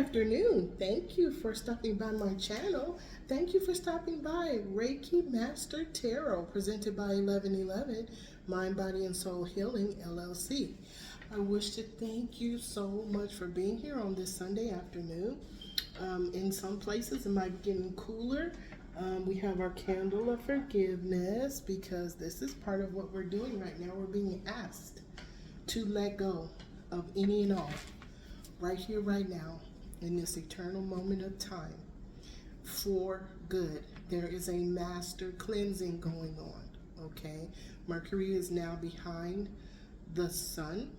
afternoon. Thank you for stopping by my channel. Thank you for stopping by Reiki Master Tarot, presented by 1111 Mind, Body, and Soul Healing, LLC. I wish to thank you so much for being here on this Sunday afternoon. In some places, it might be getting cooler. We have our candle of forgiveness because this is part of what we're doing right now. We're being asked to let go of any and all right here, right now, in this eternal moment of time for good. There is a master cleansing going on, okay? Mercury is now behind the sun,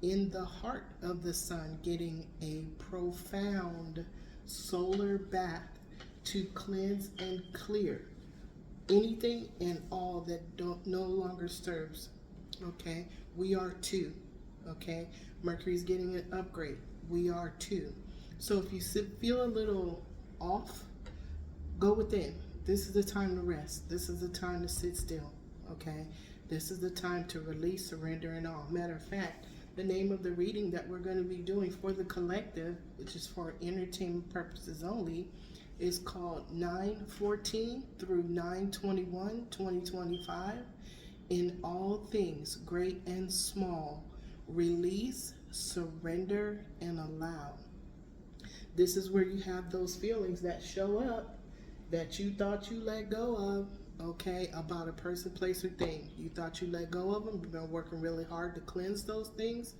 in the heart of the sun, getting a profound solar bath to cleanse and clear anything and all that no longer serves, okay? We are too, okay? Mercury's getting an upgrade. We are too. So if you feel a little off, go within. This is the time to rest. This is the time to sit still, okay? This is the time to release, surrender, and all. Matter of fact, the name of the reading that we're going to be doing for the collective, which is for entertainment purposes only, is called 9/14 through 9/21/2025. In all things, great and small, release, surrender, and allow. This is where you have those feelings that show up that you thought you let go of, okay, about a person, place, or thing. You thought you let go of them. You've been working really hard to cleanse those things,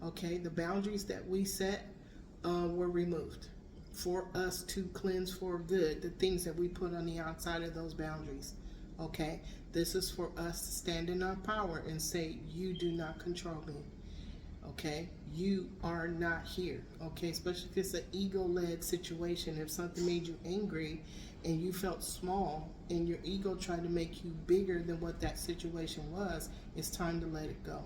okay? The boundaries that we set were removed for us to cleanse for good, the things that we put on the outside of those boundaries, okay? This is for us to stand in our power and say, you do not control me. Okay, you are not here, okay, especially if it's an ego-led situation. If something made you angry and you felt small and your ego tried to make you bigger than what that situation was, it's time to let it go,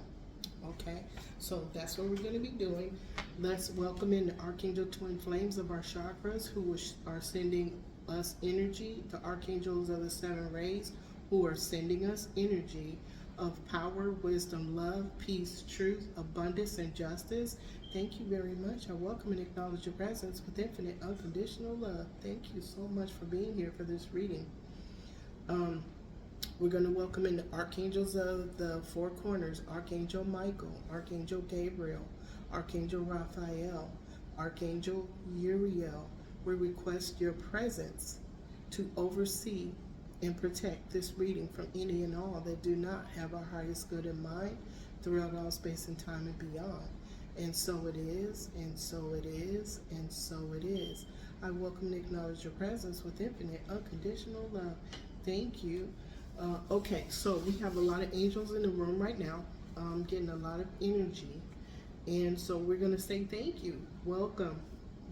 okay? So that's what we're going to be doing. Let's welcome in the Archangel Twin Flames of our chakras, who are sending us energy, the Archangels of the Seven Rays, who are sending us energy of power, wisdom, love, peace, truth, abundance, and justice. Thank you very much. I welcome and acknowledge your presence with infinite unconditional love. Thank you so much for being here for this reading. We're going to welcome in the Archangels of the Four Corners: Archangel Michael, Archangel Gabriel, Archangel Raphael, Archangel Uriel. We request your presence to oversee and protect this reading from any and all that do not have our highest good in mind throughout all space and time and beyond. And so it is, and so it is, and so it is. I welcome and acknowledge your presence with infinite unconditional love. Thank you. Okay, so we have a lot of angels in the room right now. I'm getting a lot of energy. And so we're going to say thank you. Welcome.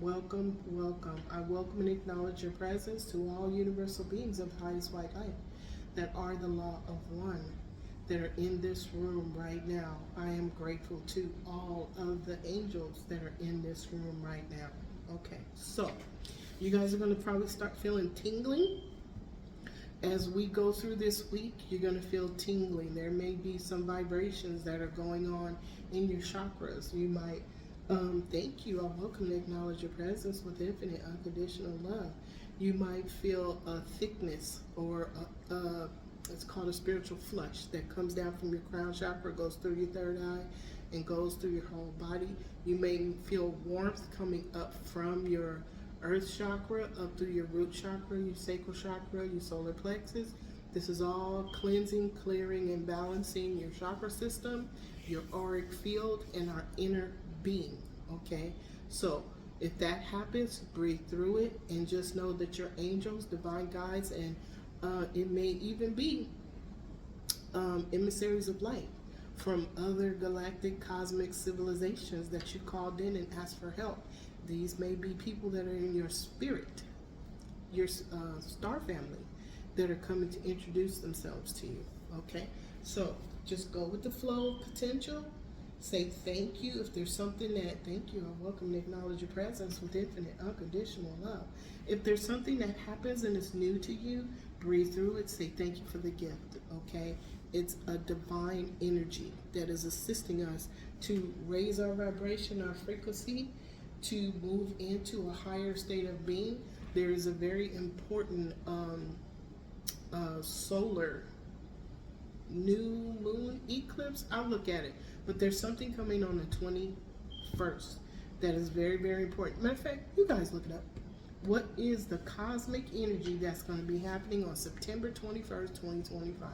Welcome, welcome. I welcome and acknowledge your presence to all universal beings of highest white light that are the law of one, that are in this room right now. I am grateful to all of the angels that are in this room right now. Okay, so you guys are going to probably start feeling tingling. As we go through this week, you're going to feel tingling. There may be some vibrations that are going on in your chakras. You might thank you. I welcome and acknowledge your presence with infinite unconditional love. You might feel a thickness or it's called a spiritual flush that comes down from your crown chakra, goes through your third eye, and goes through your whole body. You may feel warmth coming up from your earth chakra, up through your root chakra, your sacral chakra, your solar plexus. This is all cleansing, clearing, and balancing your chakra system, your auric field, and our inner being, okay? So if that happens, breathe through it and just know that your angels, divine guides, and it may even be emissaries of light from other galactic cosmic civilizations that you called in and asked for help. These may be people that are in your spirit, your star family, that are coming to introduce themselves to you, okay? So just go with the flow of potential. Say thank you. If there's something that, thank you, I welcome and acknowledge your presence with infinite unconditional love. If there's something that happens and it's new to you, breathe through it. Say thank you for the gift, okay? It's a divine energy that is assisting us to raise our vibration, our frequency, to move into a higher state of being, there is a very important solar new moon eclipse. I'll look at it, but there's something coming on the 21st that is very, very important. Matter of fact, you guys look it up. What is the cosmic energy that's going to be happening on September 21st, 2025?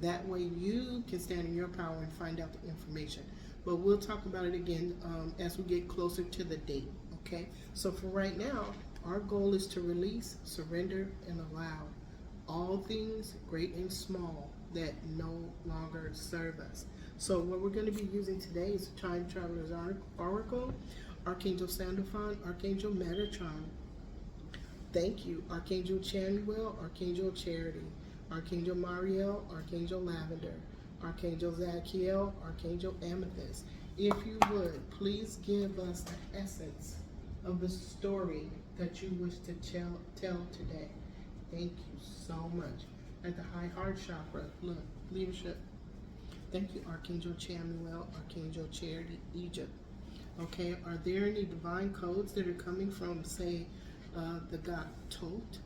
That way you can stand in your power and find out the information. But we'll talk about it again as we get closer to the date, okay? So for right now, our goal is to release, surrender, and allow all things, great and small, that no longer serve us. So what we're going to be using today is the Time Traveler's Oracle, Archangel Sandalphon, Archangel Metatron. Thank you, Archangel Chamuel, Archangel Charity, Archangel Mariel, Archangel Lavender, Archangel Zadkiel, Archangel Amethyst. If you would, please give us the essence of the story that you wish to tell today. Thank you so much. At the high heart chakra, look, leadership. Thank you, Archangel Chamuel, Archangel Charity, Egypt. Okay, are there any divine codes that are coming from, say, the god Tot?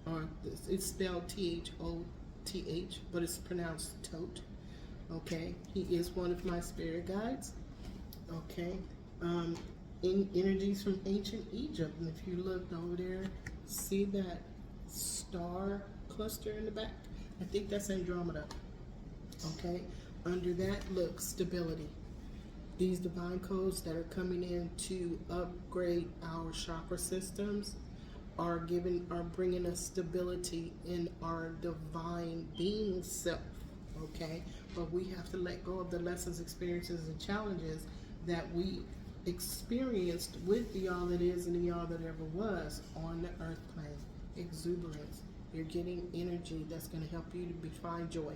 Or it's spelled T-H-O-T-H, but it's pronounced Tot. Okay, he is one of my spirit guides. Okay, in energies from ancient Egypt. And if you looked over there, see that star cluster in the back? I think that's Andromeda. Okay, under that, look, stability. These divine codes that are coming in to upgrade our chakra systems are bringing us stability in our divine being self. Okay, but we have to let go of the lessons, experiences, and challenges that we experienced with the all that is and the all that ever was on the earth plane. Exuberance. You're getting energy that's going to help you to find joy.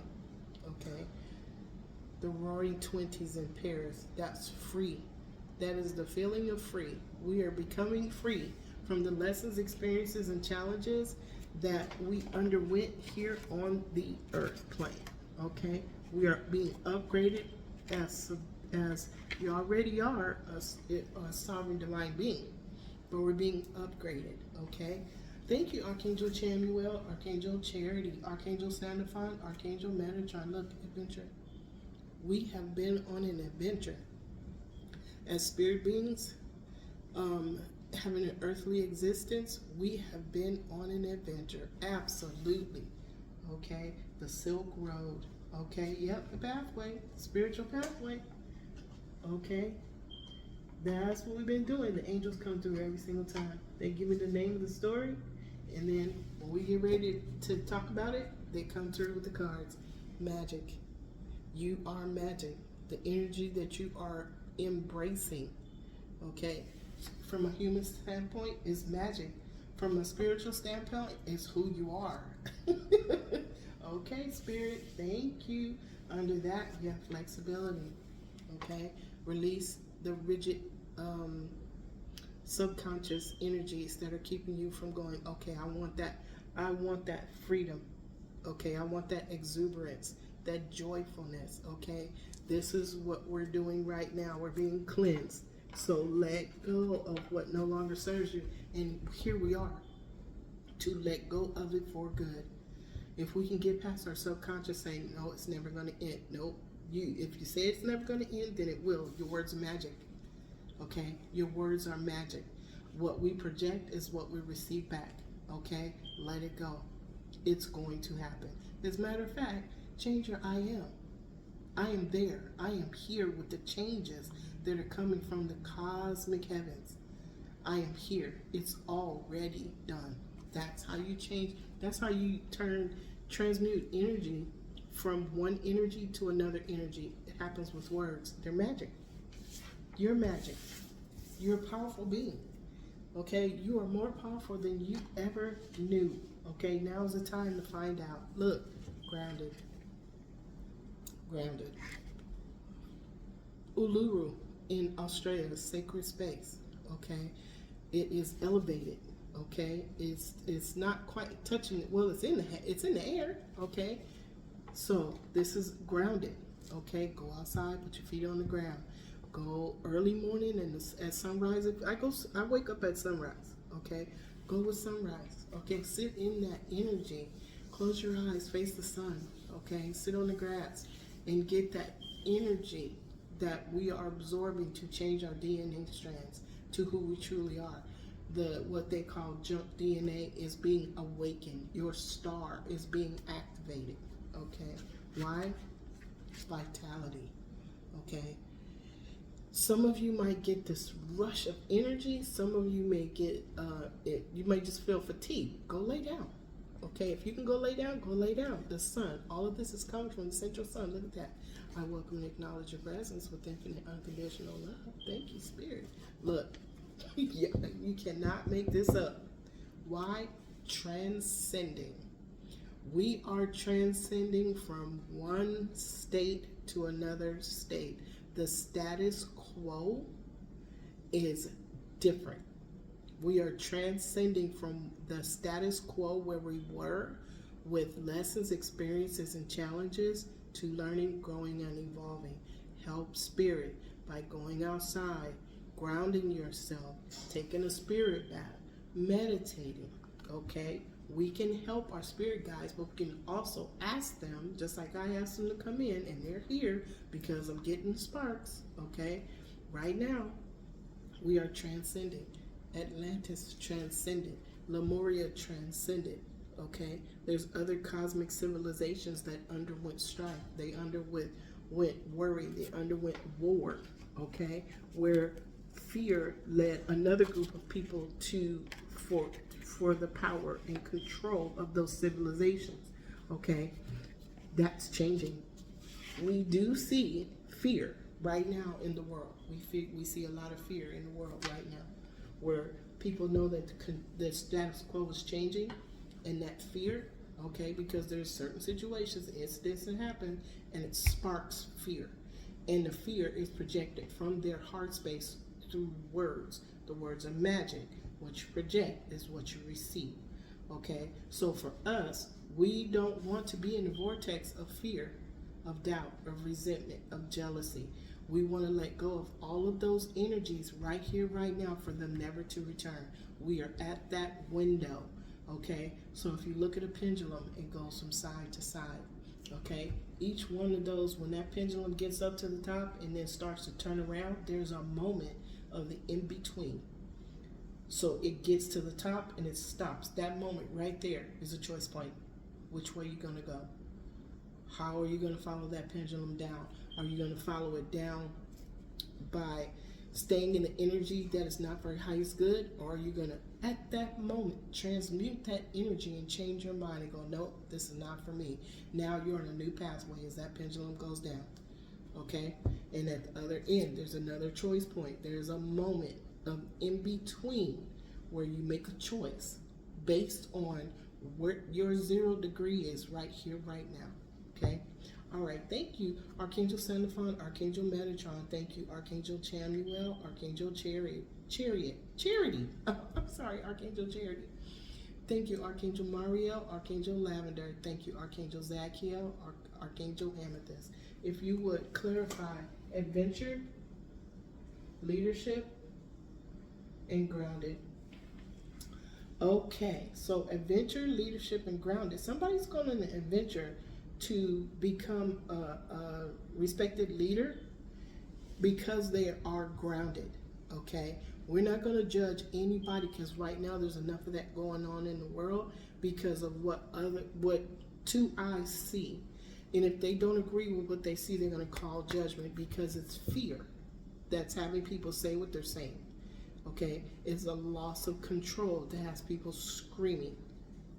Okay, the Roaring 20s in Paris, that's free. That is the feeling of free. We are becoming free from the lessons, experiences, and challenges that we underwent here on the earth plane. Okay, we are being upgraded as you already are a sovereign divine being, but we're being upgraded. Okay, thank you, Archangel Chamuel, Archangel Charity, Archangel Sandalphon, Archangel Metatron. Look, adventure. We have been on an adventure as spirit beings, having an earthly existence. We have been on an adventure, absolutely. Okay, the Silk Road. Okay, yep, the pathway, spiritual pathway. Okay, that's what we've been doing. The angels come through every single time. They give me the name of the story, and then when we get ready to talk about it, they come through with the cards. Magic. You are magic. The energy that you are embracing, okay, from a human standpoint, is magic. From a spiritual standpoint, it's who you are. Okay, Spirit, thank you. Under that, you have flexibility. Okay, release the rigid subconscious energies that are keeping you from going, okay, I want that freedom. Okay, I want that exuberance, that joyfulness. Okay, this is what we're doing right now. We're being cleansed. So let go of what no longer serves you. And here we are to let go of it for good. If we can get past our subconscious saying, no, it's never going to end. Nope. If you say it's never going to end, then it will. Your words are magic. Okay? Your words are magic. What we project is what we receive back. Okay? Let it go. It's going to happen. As a matter of fact, change your I am. I am there. I am here with the changes that are coming from the cosmic heavens. I am here. It's already done. That's how you change. That's how you transmute energy from one energy to another energy. It happens with words. They're magic. You're magic. You're a powerful being. Okay? You are more powerful than you ever knew. Okay? Now's the time to find out. Look, grounded. Grounded. Uluru in Australia, a sacred space. Okay? It is elevated. Okay, it's not quite touching it. Well, it's in the air. Okay, so this is grounded. Okay, go outside, put your feet on the ground. Go early morning and at sunrise. If I wake up at sunrise. Okay, go with sunrise. Okay, sit in that energy. Close your eyes, face the sun. Okay, sit on the grass and get that energy that we are absorbing to change our DNA strands to who we truly are. What they call junk DNA is being awakened. Your star is being activated. Okay, why? Vitality. Okay. Some of you might get this rush of energy. Some of you may get you may just feel fatigue. Go lay down. Okay, if you can go lay down, go lay down. The sun, all of this is coming from the central sun. Look at that. I welcome and acknowledge your presence with infinite unconditional love. Thank you, Spirit. Look, yeah, you cannot make this up. Why? Transcending. We are transcending from one state to another state. The status quo is different. We are transcending from the status quo where we were with lessons, experiences, and challenges to learning, growing, and evolving. Help spirit by going outside, grounding yourself, taking a spirit bath, meditating, okay? We can help our spirit guides, but we can also ask them, just like I asked them to come in, and they're here because I'm getting sparks, okay? Right now, we are transcending. Atlantis transcended. Lemuria transcended, okay? There's other cosmic civilizations that underwent strife. They underwent worry. They underwent war, okay? Where fear led another group of people for the power and control of those civilizations, okay? That's changing. We do see fear right now in the world. We see a lot of fear in the world right now, where people know that the status quo is changing, and that fear, okay, because there's certain situations, incidents that happen, and it sparks fear. And the fear is projected from their heart space through words. The words are magic. What you project is what you receive, okay? So for us, we don't want to be in the vortex of fear, of doubt, of resentment, of jealousy. We want to let go of all of those energies right here, right now, for them never to return. We are at that window, okay? So if you look at a pendulum, it goes from side to side, okay? Each one of those, when that pendulum gets up to the top and then starts to turn around, there's a moment of the in-between. So it gets to the top and it stops. That moment right there is a choice point. Which way are you going to go? How are you going to follow that pendulum down? Are you going to follow it down by staying in the energy that is not for highest good? Or are you going to, at that moment, transmute that energy and change your mind and go, nope, this is not for me. Now you're on a new pathway as that pendulum goes down. Okay? And at the other end, there's another choice point. There's a moment of in between where you make a choice based on where your 0 degree is right here, right now. Okay? All right. Thank you, Archangel Sandalphon, Archangel Metatron. Thank you, Archangel Chamuel, Archangel Charity. Oh, I'm sorry, Archangel Charity. Thank you, Archangel Mariel, Archangel Lavender. Thank you, Archangel Zachiel, Archangel Amethyst. If you would clarify adventure, leadership, and grounded. Okay, so adventure, leadership, and grounded. Somebody's going on an adventure to become a respected leader because they are grounded, okay? We're not going to judge anybody because right now there's enough of that going on in the world because of what two eyes see. And if they don't agree with what they see, they're going to call judgment because it's fear that's having people say what they're saying. Okay, it's a loss of control that has people screaming.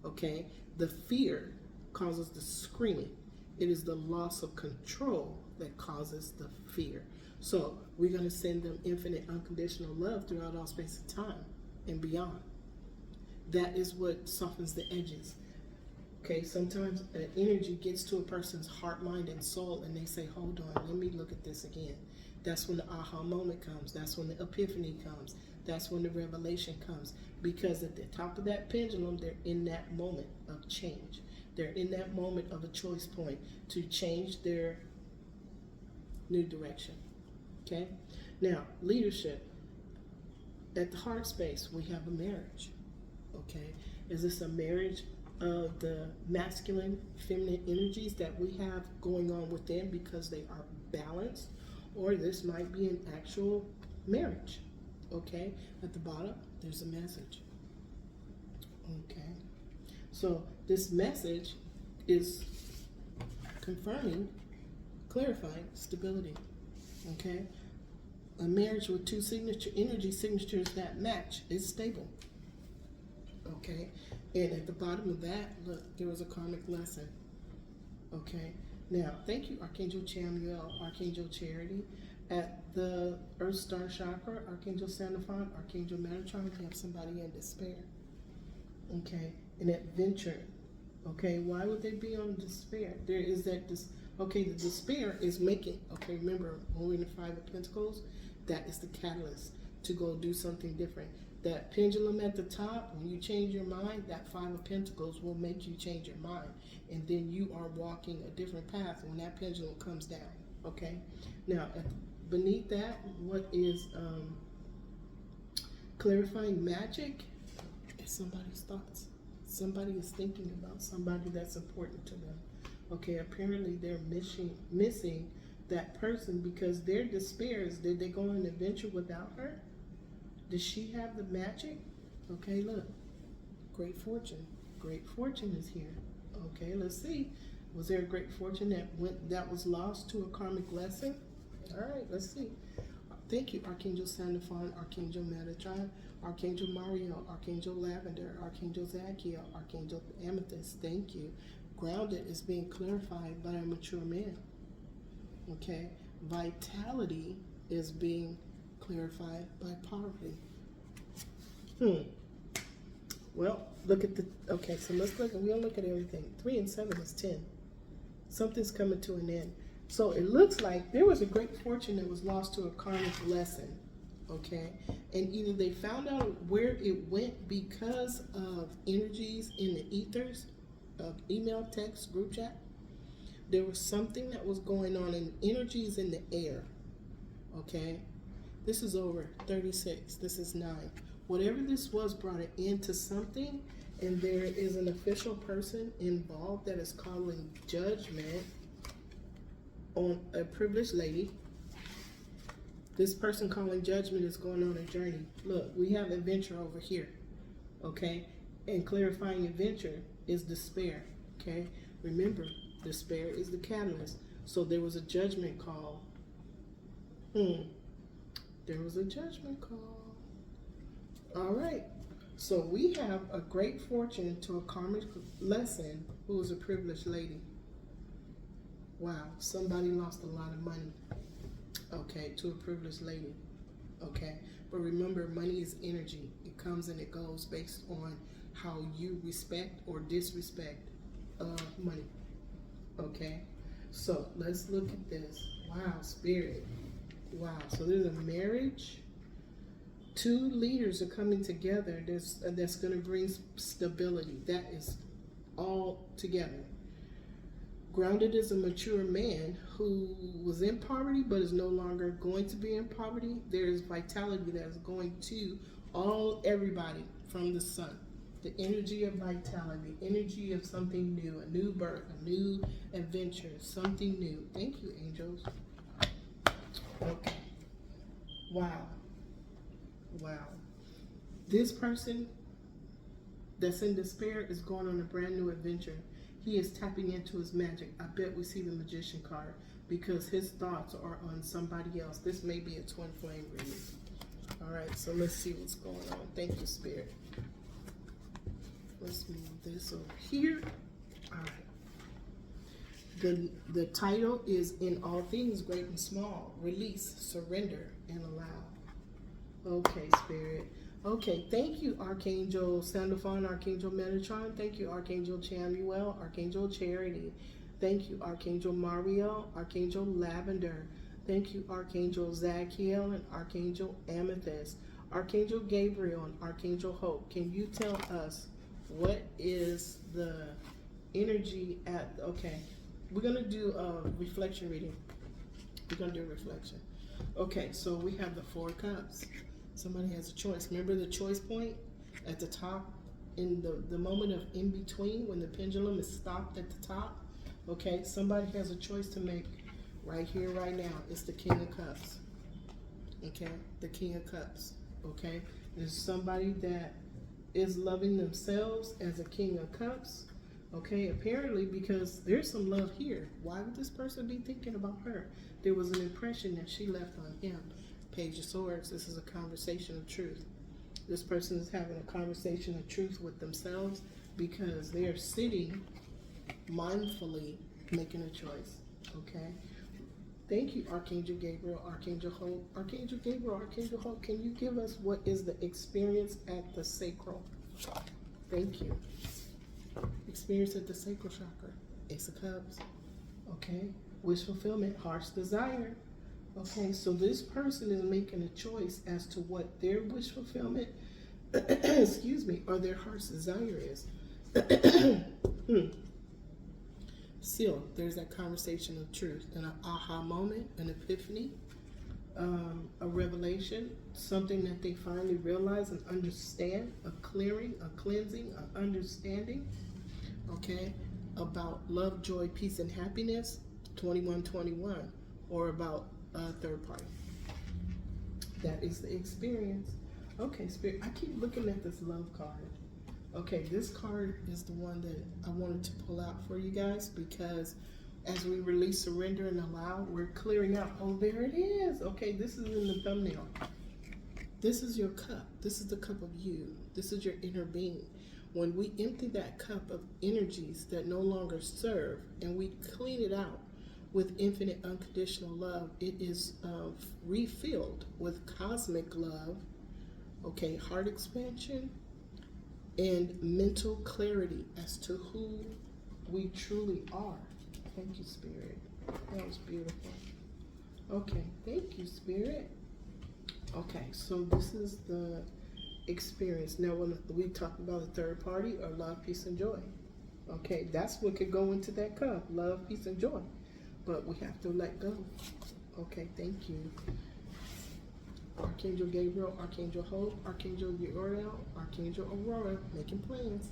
Okay, the fear causes the screaming. It is the loss of control that causes the fear. So we're going to send them infinite unconditional love throughout all space and time and beyond. That is what softens the edges. Okay, sometimes an energy gets to a person's heart, mind, and soul, and they say, hold on, let me look at this again. That's when the aha moment comes. That's when the epiphany comes. That's when the revelation comes. Because at the top of that pendulum, they're in that moment of change. They're in that moment of a choice point to change their new direction. Okay? Now, leadership. At the heart space, we have a marriage. Okay, is this a marriage of the masculine, feminine energies that we have going on within because they are balanced, or this might be an actual marriage? Okay, at the bottom, there's a message. Okay, so this message is confirming, clarifying stability. Okay, a marriage with two energy signatures that match is stable. Okay, and at the bottom of that, look, there was a karmic lesson. Okay, now thank you, Archangel Chamuel, Archangel Charity. At the Earth Star Chakra, Archangel Sandalphon, Archangel Metatron, we have somebody in despair. Okay, and adventure. Okay, why would they be on despair? There is that okay, the despair is making, okay, remember when we're in the Five of Pentacles, that is the catalyst to go do something different. That pendulum at the top, when you change your mind, that Five of Pentacles will make you change your mind. And then you are walking a different path when that pendulum comes down. Okay? Now, beneath that, what is clarifying magic? Is somebody's thoughts. Somebody is thinking about somebody that's important to them. Okay, apparently they're missing that person because their despair is, did they go on an adventure without her? Does she have the magic? Okay, look. Great fortune. Great fortune is here. Okay, let's see. Was there a great fortune that was lost to a karmic lesson? All right, let's see. Thank you, Archangel Sandalphon, Archangel Metatron, Archangel Mariel, Archangel Lavender, Archangel Zachiel, Archangel Amethyst. Thank you. Grounded is being clarified by a mature man. Okay, vitality is being clarified by poverty. Well, look at the, okay, so let's look, we'll look at everything. 3 and 7 is 10. Something's coming to an end. So it looks like there was a great fortune that was lost to a karmic lesson, okay? And either they found out where it went because of energies in the ethers, email, text, group chat. There was something that was going on in energies in the air, okay? This is over 36. This is 9. Whatever this was brought it into something, and there is an official person involved that is calling judgment on a privileged lady. This person calling judgment is going on a journey. Look, we have adventure over here, okay? And clarifying adventure is despair, okay? Remember, despair is the catalyst. So there was a judgment call. There was a judgment call. All right. So we have a great fortune to a karmic lesson who is a privileged lady. Wow. Somebody lost a lot of money. Okay. To a privileged lady. Okay. But remember, money is energy. It comes and it goes based on how you respect or disrespect money. Okay. So let's look at this. Wow. Spirit. Wow, so there's a marriage. 2 leaders are coming together. That's going to bring stability. That is all together. Grounded is a mature man who was in poverty but is no longer going to be in poverty. There is vitality that is going to everybody from the sun. The energy of vitality, the energy of something new, a new birth, a new adventure, something new. Thank you, angels. Okay. Wow. Wow. This person that's in despair is going on a brand new adventure. He is tapping into his magic. I bet we see the Magician card because his thoughts are on somebody else. This may be a twin flame reading. All right, so let's see what's going on. Thank you, Spirit. Let's move this over here. All right. The title is In All Things, Great and Small, Release, Surrender, and Allow. Okay, Spirit. Okay, thank you, Archangel Sandalphon, Archangel Metatron. Thank you, Archangel Chamuel, Archangel Charity. Thank you, Archangel Mariel, Archangel Lavender. Thank you, Archangel Zachiel and Archangel Amethyst. Archangel Gabriel and Archangel Hope. Can you tell us what is the energy at, okay. We're going to do a reflection reading. We're going to do a reflection. Okay, so we have the Four of Cups. Somebody has a choice. Remember the choice point at the top, in the moment of in between, when the pendulum is stopped at the top? Okay, somebody has a choice to make right here, right now. It's the King of Cups. Okay, the King of Cups. Okay, there's somebody that is loving themselves as a King of Cups. Okay, apparently, because there's some love here. Why would this person be thinking about her? There was an impression that she left on him. Page of Swords, this is a conversation of truth. This person is having a conversation of truth with themselves because they are sitting mindfully making a choice. Okay? Thank you, Archangel Gabriel, Archangel Hope. Archangel Gabriel, Archangel Hope, can you give us what is the experience at the sacral? Thank you. Experience at the sacral chakra. Ace of Cups. Okay? Wish fulfillment, heart's desire. Okay, so this person is making a choice as to what their wish fulfillment, excuse me, or their heart's desire is. Still, there's that conversation of truth, an aha moment, an epiphany, a revelation, something that they finally realize and understand, a clearing, a cleansing, an understanding, okay, about love, joy, peace, and happiness, 2121, or about a third party. That is the experience. Okay, Spirit, I keep looking at this love card. Okay, this card is the one that I wanted to pull out for you guys because as we release, surrender, and allow, we're clearing out. Oh, there it is. Okay, this is in the thumbnail. This is your cup. This is the cup of you. This is your inner being. When we empty that cup of energies that no longer serve and we clean it out with infinite unconditional love, it is refilled with cosmic love, okay, heart expansion, and mental clarity as to who we truly are. Thank you, Spirit. That was beautiful. Okay, thank you, Spirit. Okay, so this is the experience. Now, when we talk about a third party or love, peace, and joy, okay, that's what could go into that cup, love, peace, and joy. But we have to let go. Okay, thank you. Archangel Gabriel, Archangel Hope, Archangel Uriel, Archangel Aurora, making plans.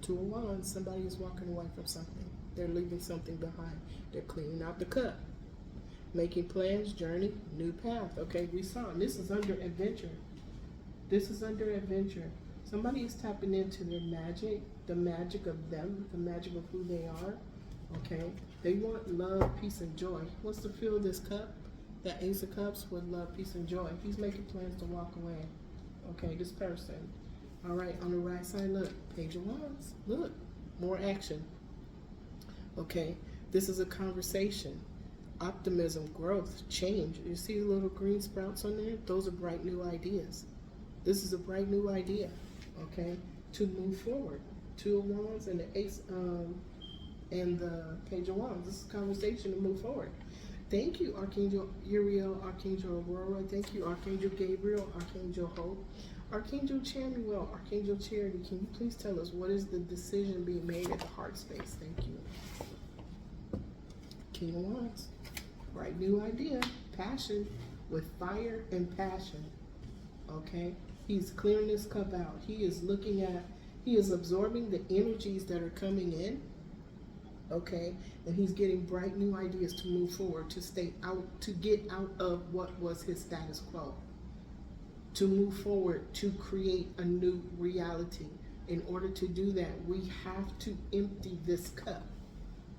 Two of Wands, somebody is walking away from something. They're leaving something behind. They're cleaning out the cup. Making plans, journey, new path. Okay, we saw, and this is under adventure. This is under adventure. Somebody is tapping into their magic, the magic of them, the magic of who they are. Okay, they want love, peace, and joy. He wants to fill this cup, that Ace of Cups, with love, peace, and joy. He's making plans to walk away. Okay, this person. All right, on the right side, look, Page of Wands. Look, more action. Okay, this is a conversation. Optimism, growth, change. You see the little green sprouts on there? Those are bright new ideas. This is a bright new idea, okay, to move forward. Two of Wands and the Ace, and the Page of Wands. This is a conversation to move forward. Thank you, Archangel Uriel, Archangel Aurora. Thank you, Archangel Gabriel, Archangel Hope, Archangel Chamuel, Archangel Charity. Can you please tell us what is the decision being made at the heart space? Thank you. King of Wands. Bright new idea. Passion, with fire and passion. Okay? He's clearing this cup out. He is looking at, he is absorbing the energies that are coming in. Okay, and he's getting bright new ideas to move forward, to stay out, to get out of what was his status quo, to move forward, to create a new reality. In order to do that, we have to empty this cup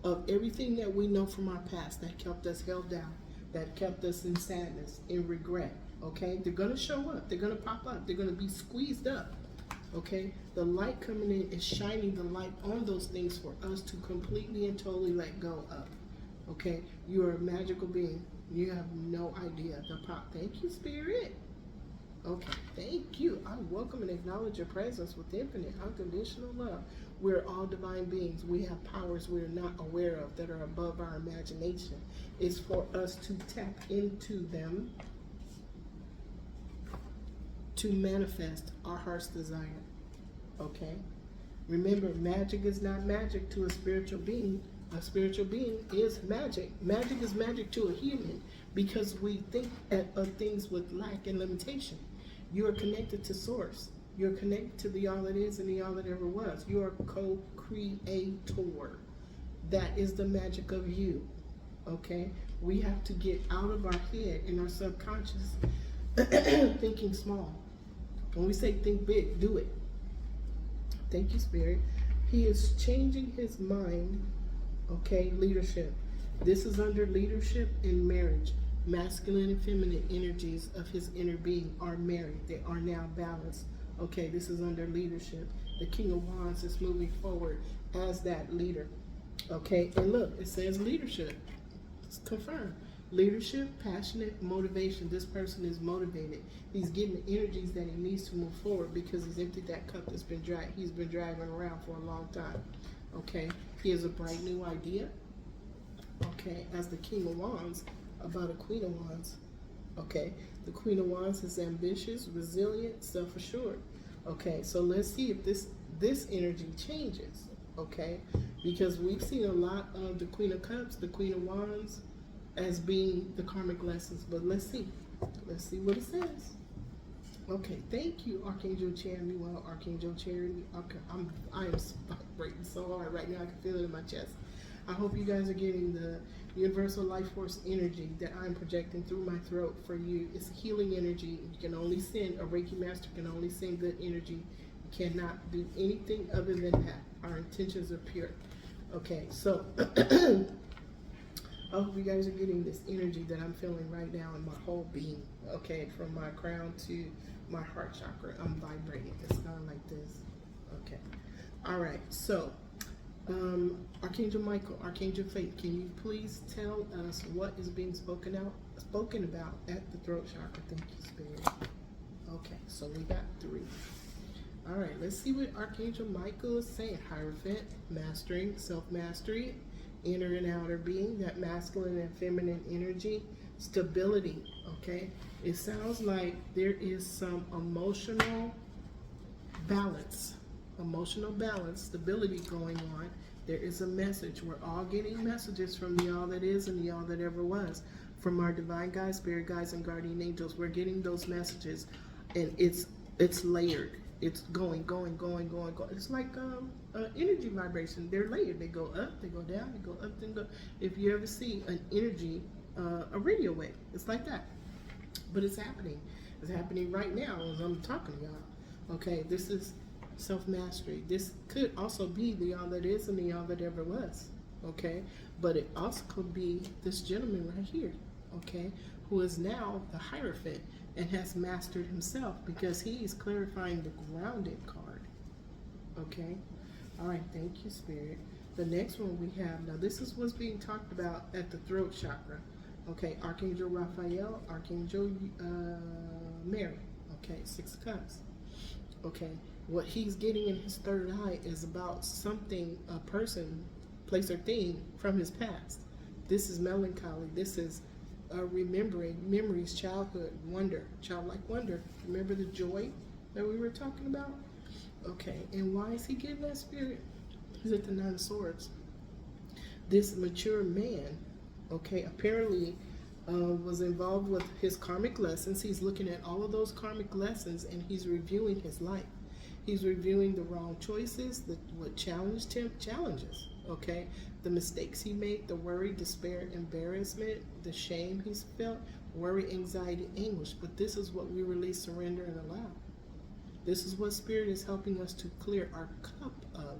of everything that we know from our past that kept us held down, that kept us in sadness, in regret. Okay, they're gonna show up, they're gonna pop up, they're gonna be squeezed up. Okay, the light coming in is shining the light on those things for us to completely and totally let go of. Okay, you are a magical being. You have no idea the pop. Thank you, Spirit. Okay, thank you. I welcome and acknowledge your presence with infinite, unconditional love. We're all divine beings. We have powers we're not aware of that are above our imagination. It's for us to tap into them to manifest our heart's desire. Okay? Remember, magic is not magic to a spiritual being A spiritual being is magic. Magic is magic to a human because we think of things with lack and limitation. You are connected to source. You're connected to the all that is and the all that ever was. You are co-creator. That is the magic of you. Okay? We have to get out of our head and our subconscious thinking small. When we say think big, do it. Thank you, Spirit. He is changing his mind. Okay, leadership. This is under leadership in marriage. Masculine and feminine energies of his inner being are married. They are now balanced. Okay, this is under leadership. The King of Wands is moving forward as that leader. Okay, and look, it says leadership. It's confirmed. Leadership, passionate, motivation. This person is motivated. He's getting the energies that he needs to move forward because he's emptied that cup that's been dry. He's been dragging around for a long time. Okay, he has a bright new idea. Okay, as the King of Wands, about a Queen of Wands. Okay, the Queen of Wands is ambitious, resilient, self-assured. Okay, so let's see if this energy changes. Okay, because we've seen a lot of the Queen of Cups, the Queen of Wands, as being the karmic lessons. But let's see what it says. Okay, thank you, Archangel Chamuel, Archangel Charity. Okay, I am vibrating so hard right now. I can feel it in my chest. I hope you guys are getting the universal life force energy that I'm projecting through my throat for you. It's healing energy. You can only send, a Reiki master can only send good energy. You cannot do anything other than that. Our intentions are pure. Okay, so I hope you guys are getting this energy that I'm feeling right now in my whole being. Okay, from my crown to my heart chakra, I'm vibrating. It's going like this. Okay. All right. So, Archangel Michael, Archangel Faith, can you please tell us what is being spoken about at the throat chakra? Thank you, Spirit. Okay. So we got 3. All right. Let's see what Archangel Michael is saying. Hierophant, mastering, self-mastery, inner and outer being, that masculine and feminine energy, stability. Okay, it sounds like there is some emotional balance, stability going on. There is a message. We're all getting messages from the all that is and the all that ever was, from our divine guides, spirit guides, and guardian angels. We're getting those messages, and it's layered. It's going. It's like energy vibration. They're layered. They go up, they go down, they go up, then go. If you ever see an energy, a radio wave, it's like that. But it's happening. It's happening right now as I'm talking to y'all. Okay, this is self-mastery. This could also be the all that is and the all that ever was. Okay, but it also could be this gentleman right here. Okay, who is now the Hierophant and has mastered himself because he is clarifying the grounded card. Okay, all right, thank you, Spirit. The next one we have, now this is what's being talked about at the throat chakra. Okay, Archangel Raphael, Archangel Mary. Okay, 6 of Cups. Okay, what he's getting in his third eye is about something, a person, place, or thing from his past. This is melancholy. This is remembering memories, childhood, wonder, childlike wonder. Remember the joy that we were talking about? Okay, and why is he getting that, Spirit? He's at the 9 of Swords. This mature man, okay, apparently was involved with his karmic lessons. He's looking at all of those karmic lessons and he's reviewing his life. He's reviewing the wrong choices, what challenged him, challenges, okay? The mistakes he made, the worry, despair, embarrassment, the shame he's felt, worry, anxiety, anguish. But this is what we release, surrender, and allow. This is what Spirit is helping us to clear our cup of.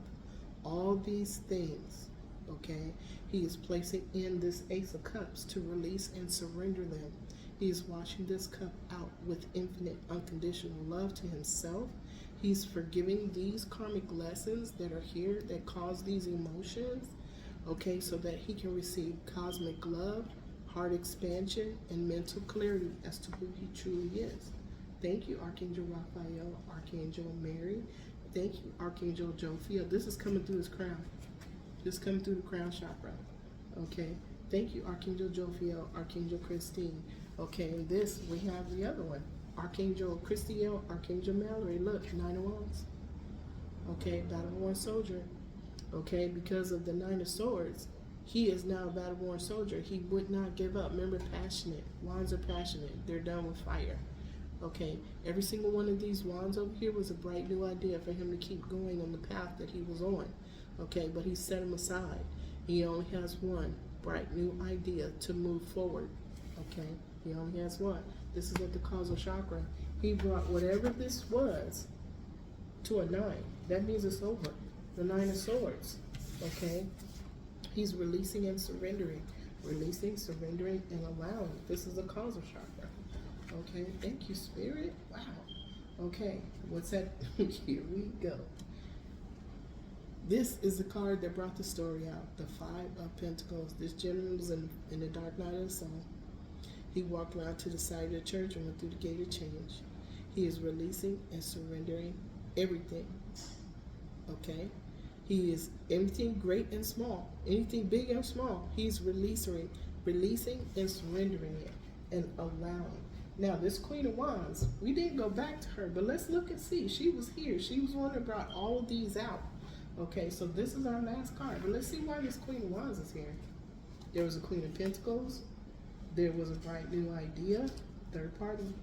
All these things, okay? He is placing in this Ace of Cups to release and surrender them. He is washing this cup out with infinite, unconditional love to himself. He's forgiving these karmic lessons that are here that cause these emotions, okay, so that he can receive cosmic love, heart expansion, and mental clarity as to who he truly is. Thank you, Archangel Raphael, Archangel Mary. Thank you, Archangel Jophiel. This is coming through his crown. This is coming through the crown chakra. Okay. Thank you, Archangel Jophiel, Archangel Christine. Okay, and this, we have the other one. Archangel Christiel, Archangel Mallory. Look, 9 of Wands. Okay, Battle-worn soldier. Okay, because of the 9 of Swords, He is now a battle-worn soldier. He would not give up. Remember, passionate. Wands are passionate. They're done with fire. Okay, every single one of these wands over here was a bright new idea for him to keep going on the path that he was on. Okay, but he set them aside. He only has one bright new idea to move forward. Okay, he only has one. This is at the causal chakra. He brought whatever this was to a 9. That means it's over. The 9 of Swords. Okay, he's releasing and surrendering. Releasing, surrendering, and allowing. This is the causal chakra. Okay, thank you, Spirit. Wow. Okay, what's that? Here we go. This is the card that brought the story out. The 5 of Pentacles. This gentleman was in the dark night of the soul. He walked around to the side of the church and went through the gate of change. He is releasing and surrendering everything. Okay? He is anything great and small, anything big and small. He's releasing and surrendering it and allowing. Now, this Queen of Wands, we didn't go back to her, but let's look and see. She was here. She was one that brought all of these out. Okay, so this is our last card. But let's see why this Queen of Wands is here. There was a Queen of Pentacles. There was a bright new idea. Third party.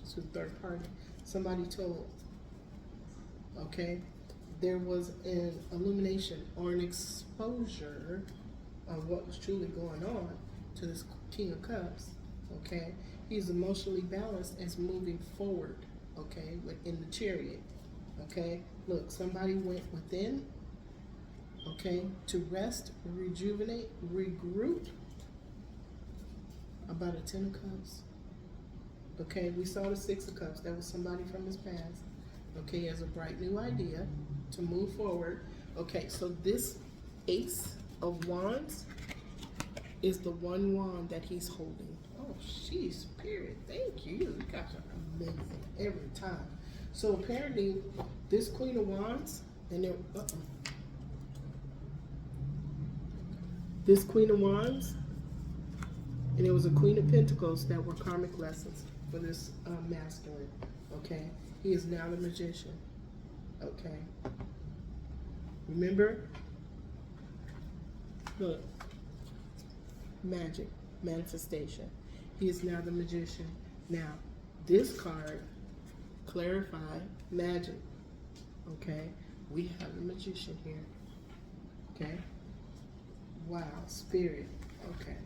This was third party. Somebody told. Okay. There was an illumination or an exposure of what was truly going on to this King of Cups. Okay. He's emotionally balanced as moving forward. Okay. In the Chariot. Okay. Look, somebody went within. Okay. To rest, rejuvenate, regroup. About a 10 of Cups. Okay. We saw the 6 of Cups. That was somebody from his past. Okay. He has a bright new idea to move forward. Okay. So this Ace of Wands is the one wand that he's holding. Oh, she's Spirit. Thank you. You guys are amazing every time. So apparently, this Queen of Wands, and there, this Queen of Wands, and there was a Queen of Pentacles that were karmic lessons for this masculine. Okay, he is now the Magician. Okay, remember, look, magic, manifestation. He is now the Magician. Now, this card, clarify, magic. Okay, we have the Magician here. Okay, wow, Spirit. Okay,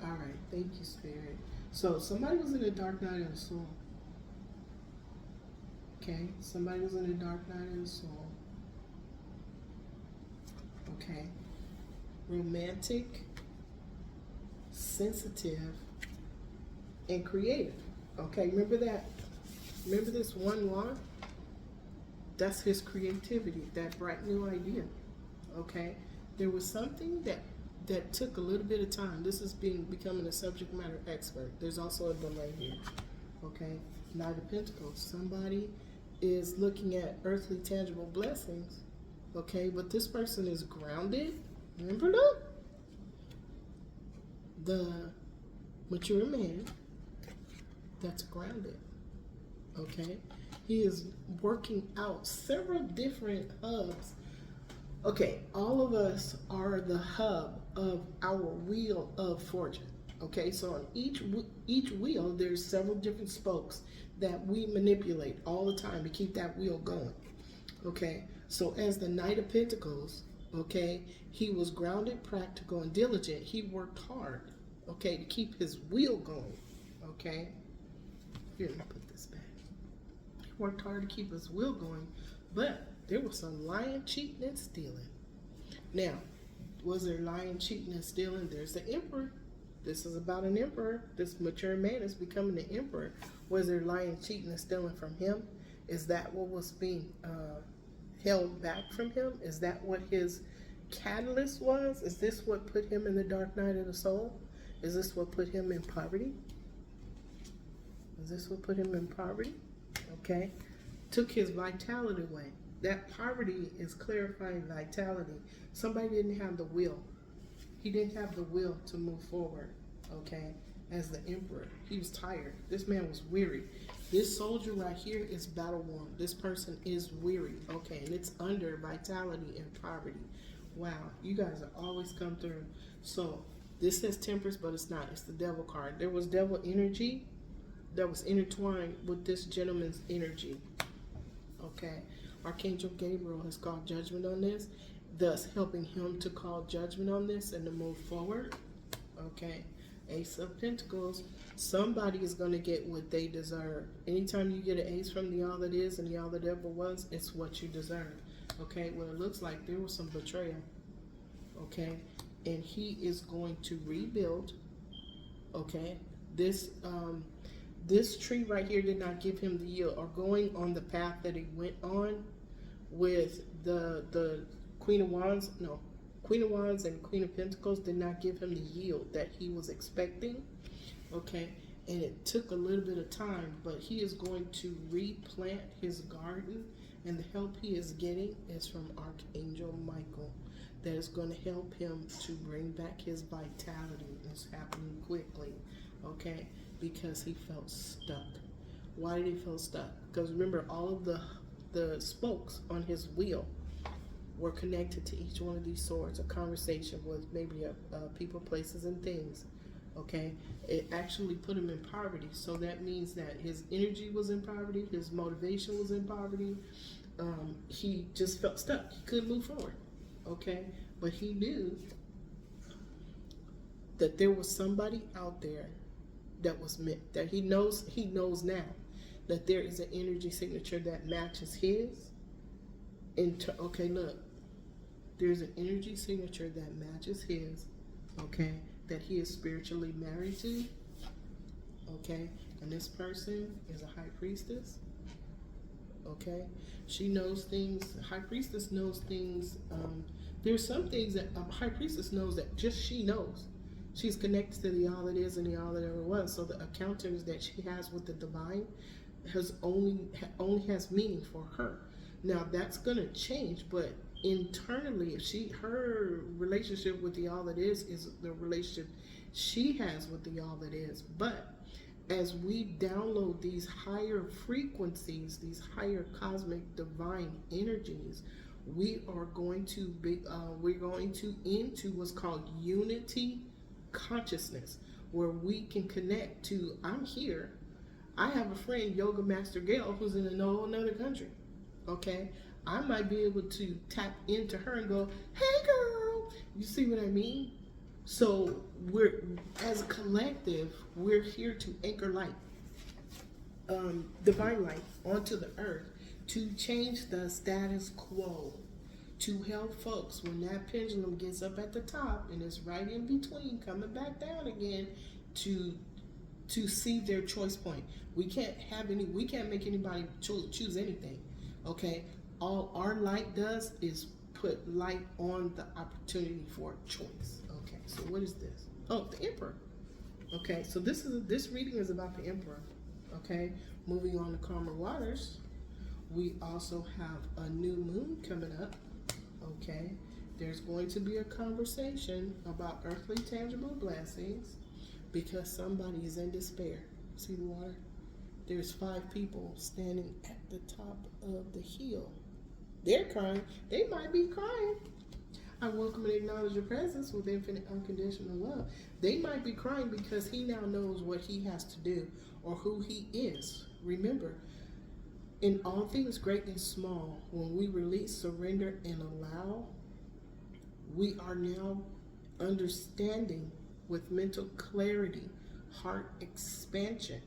all right, thank you, Spirit. So somebody was in the dark night of the soul. Okay, somebody was in the dark night of the soul. Okay, romantic, sensitive, and creative. Okay, remember that? Remember this one wand? That's his creativity, that bright new idea. Okay, there was something that took a little bit of time. This is becoming a subject matter expert. There's also a delay here. Okay, Knight of Pentacles. Somebody is looking at earthly tangible blessings. Okay, but this person is grounded. Remember that? The mature man that's grounded. Okay, he is working out several different hubs. Okay, all of us are the hub of our wheel of fortune. Okay, so on each wheel, there's several different spokes that we manipulate all the time to keep that wheel going. Okay, so as the Knight of Pentacles, okay, he was grounded, practical, and diligent. He worked hard, okay, to keep his wheel going. Okay, here, let me put this back. He worked hard to keep his wheel going, but there was some lying, cheating, and stealing. Now, was there lying, cheating, and stealing? There's the Emperor. This is about an emperor. This mature man is becoming the emperor. Was there lying, cheating, and stealing from him? Is that what was being held back from him? Is that what his catalyst was? Is this what put him in the dark night of the soul? Is this what put him in poverty? Is this what put him in poverty? Okay. Took his vitality away. That poverty is clarifying vitality. Somebody didn't have the will. He didn't have the will to move forward, okay, as the emperor. He was tired. This man was weary. This soldier right here is battle worn. This person is weary, okay, and it's under vitality and poverty. Wow, you guys have always come through. So this says temperance, but it's not. It's the devil card. There was devil energy that was intertwined with this gentleman's energy. Okay, Archangel Gabriel has called judgment on this, thus helping him to call judgment on this and to move forward. Okay, Ace of Pentacles. Somebody is going to get what they deserve. Anytime you get an ace from the all that is and the all that ever was, it's what you deserve. Okay, well, it looks like there was some betrayal. Okay, and he is going to rebuild. Okay, this tree right here did not give him the yield, or going on the path that he went on with the Queen of Wands. No, Queen of Wands and Queen of Pentacles did not give him the yield that he was expecting. Okay, and it took a little bit of time, but he is going to replant his garden, and the help he is getting is from Archangel Michael. That is going to help him to bring back his vitality. It's happening quickly, okay, because he felt stuck. Why did he feel stuck? Because remember, all of the spokes on his wheel were connected to each one of these swords. A conversation with maybe people, places, and things. Okay, it actually put him in poverty. So that means that his energy was in poverty, his motivation was in poverty. He just felt stuck. He couldn't move forward. Okay, but he knew that there was somebody out there that was meant, that he knows now that there is an energy signature that matches his. Okay, look, there's an energy signature that matches his. Okay, that he is spiritually married to. Okay, and this person is a high priestess. Okay, she knows things. High priestess knows things. There's some things that a high priestess knows that just she knows. She's connected to the all that is and the all that ever was. So the encounters that she has with the divine has only has meaning for her. Now that's gonna change, but internally, if her relationship with the all that is the relationship she has with the all that is. But as we download these higher frequencies, these higher cosmic divine energies, we are going to be we're going to into what's called unity consciousness, where we can connect to, I'm here. I have a friend, Yoga Master Gail, who's in another country. Okay, I might be able to tap into her and go, hey girl, you see what I mean? So we're, as a collective, we're here to anchor light, divine light, onto the earth, to change the status quo, to help folks when that pendulum gets up at the top and it's right in between, coming back down again, to see their choice point. We can't make anybody choose anything. Okay, all our light does is put light on the opportunity for choice. Okay, so what is this? Oh, the Emperor. Okay, so this reading is about the Emperor. Okay, moving on to calmer waters. We also have a new moon coming up. Okay, there's going to be a conversation about earthly tangible blessings because somebody is in despair. See the water? There's 5 people standing at the top of the hill. They're crying. They might be crying. I welcome and acknowledge your presence with infinite unconditional love. They might be crying because he now knows what he has to do or who he is. Remember, in all things great and small, when we release, surrender, and allow, we are now understanding with mental clarity, heart expansion,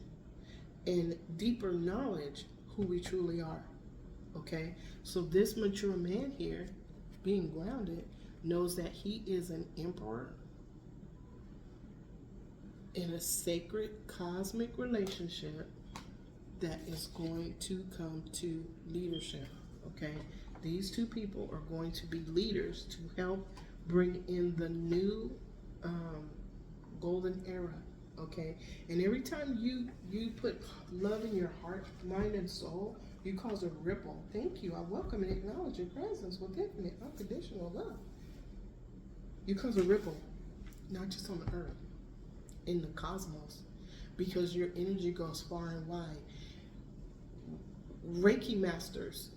and deeper knowledge who we truly are. Okay, so this mature man here, being grounded, knows that he is an emperor in a sacred cosmic relationship that is going to come to leadership. Okay, these 2 people are going to be leaders to help bring in the new golden era. Okay, and every time you put love in your heart, mind, and soul, you cause a ripple. Thank you. I welcome and acknowledge your presence with infinite unconditional love. You cause a ripple, not just on the earth, in the cosmos, because your energy goes far and wide. Reiki masters,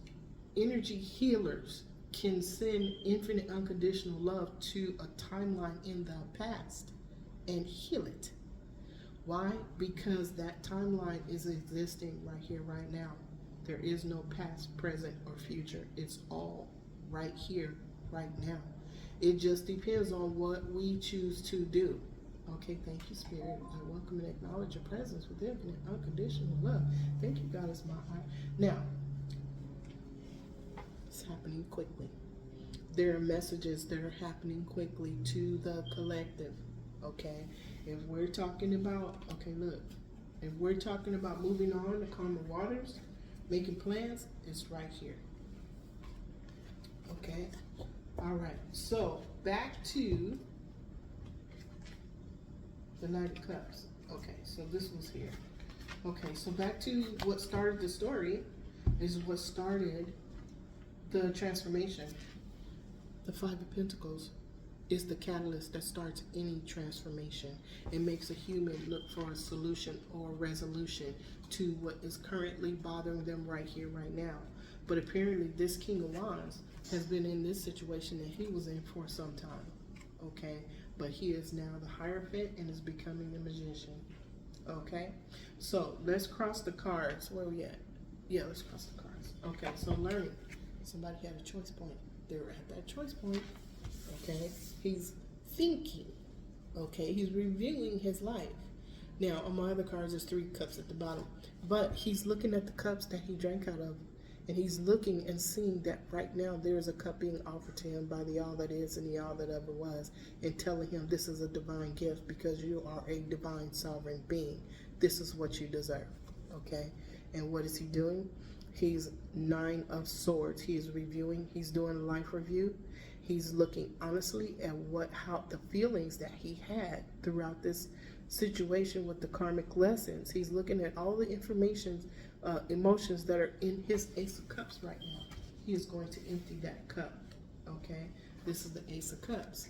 energy healers can send infinite unconditional love to a timeline in the past and heal it. Why? Because that timeline is existing right here, right now. There is no past, present, or future. It's all right here, right now. It just depends on what we choose to do. Okay, thank you, Spirit. I welcome and acknowledge your presence with infinite unconditional love. Thank you, Goddess Ma'at. Now, it's happening quickly. There are messages that are happening quickly to the collective. Okay, if we're talking about, okay, look, if we're talking about moving on to calmer waters, making plans, it's right here. Okay, all right, so back to the Knight of Cups. Okay, so this was here. Okay, so back to what started the story is what started the transformation. The Five of Pentacles is the catalyst that starts any transformation. It makes a human look for a solution or resolution to what is currently bothering them right here, right now. But apparently this King of Wands has been in this situation that he was in for some time. Okay, but he is now the Hierophant and is becoming the Magician. Okay, so let's cross the cards. Where are we at? Yeah, let's cross the cards. Okay, so learning. Somebody had a choice point. They were at that choice point. Okay, he's thinking. Okay, he's reviewing his life. Now, on my other cards, there's 3 cups at the bottom. But he's looking at the cups that he drank out of. And he's looking and seeing that right now there is a cup being offered to him by the all that is and the all that ever was. And telling him this is a divine gift because you are a divine sovereign being. This is what you deserve. Okay, and what is he doing? He's 9 of Swords. He is reviewing. He's doing a life review. He's looking honestly at how the feelings that he had throughout this situation with the karmic lessons. He's looking at all the information, emotions that are in his Ace of Cups right now. He is going to empty that cup. Okay, this is the Ace of Cups.